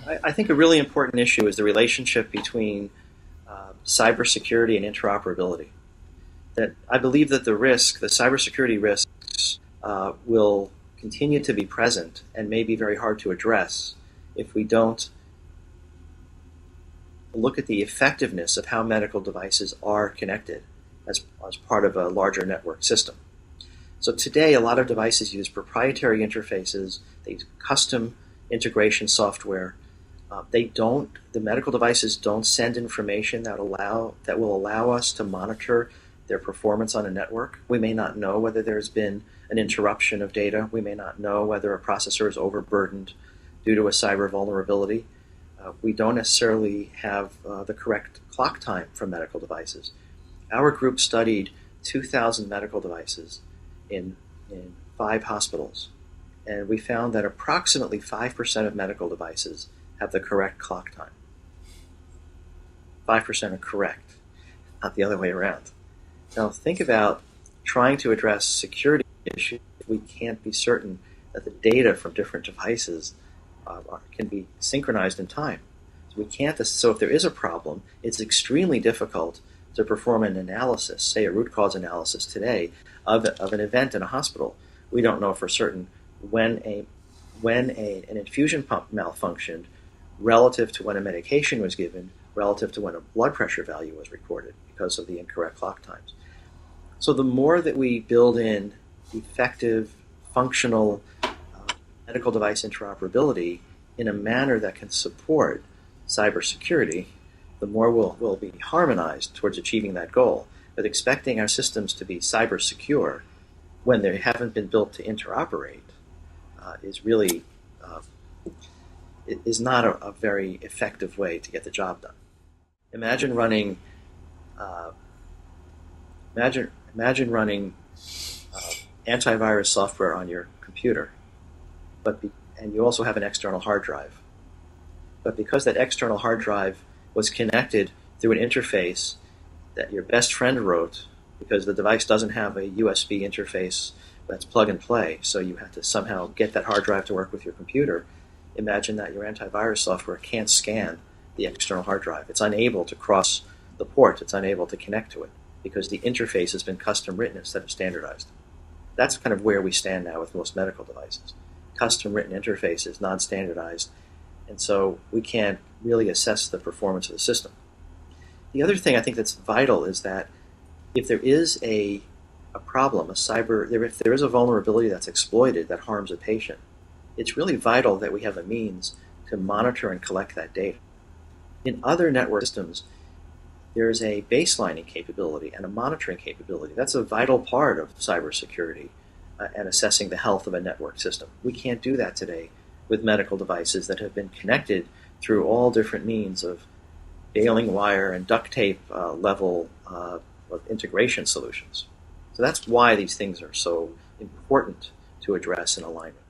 I think a really important issue is the relationship between cybersecurity and interoperability. That I believe that the cybersecurity risks, will continue to be present and may be very hard to address if we don't look at the effectiveness of how medical devices are connected as part of a larger network system. So today, a lot of devices use proprietary interfaces. They use custom integration software. The medical devices don't send information that will allow us to monitor their performance on a network. We may not know whether there's been an interruption of data. We may not know whether a processor is overburdened due to a cyber vulnerability. We don't necessarily have the correct clock time for medical devices. Our group studied 2,000 medical devices in 5 hospitals, and we found that approximately 5% of medical devices have the correct clock time. 5% are correct, not the other way around. Now think about trying to address security issues if we can't be certain that the data from different devices can be synchronized in time. So if there is a problem, it's extremely difficult to perform an analysis, say a root cause analysis today, of an event in a hospital. We don't know for certain when an infusion pump malfunctioned relative to when a medication was given, relative to when a blood pressure value was recorded because of the incorrect clock times. So the more that we build in effective, functional medical device interoperability in a manner that can support cybersecurity, the more we'll be harmonized towards achieving that goal. But expecting our systems to be cyber secure when they haven't been built to interoperate is not a very effective way to get the job done. Imagine running antivirus software on your computer, and you also have an external hard drive. But because that external hard drive was connected through an interface that your best friend wrote, because the device doesn't have a USB interface that's plug and play, so you have to somehow get that hard drive to work with your computer. Imagine that your antivirus software can't scan the external hard drive. It's unable to cross the port. It's unable to connect to it because the interface has been custom written instead of standardized. That's kind of where we stand now with most medical devices. Custom written interfaces, non-standardized, and so we can't really assess the performance of the system. The other thing I think that's vital is that if there is a problem, if there is a vulnerability that's exploited that harms a patient, it's really vital that we have a means to monitor and collect that data. In other network systems, there's a baselining capability and a monitoring capability. That's a vital part of cybersecurity and assessing the health of a network system. We can't do that today with medical devices that have been connected through all different means of baling wire and duct tape level of integration solutions. So that's why these things are so important to address in alignment.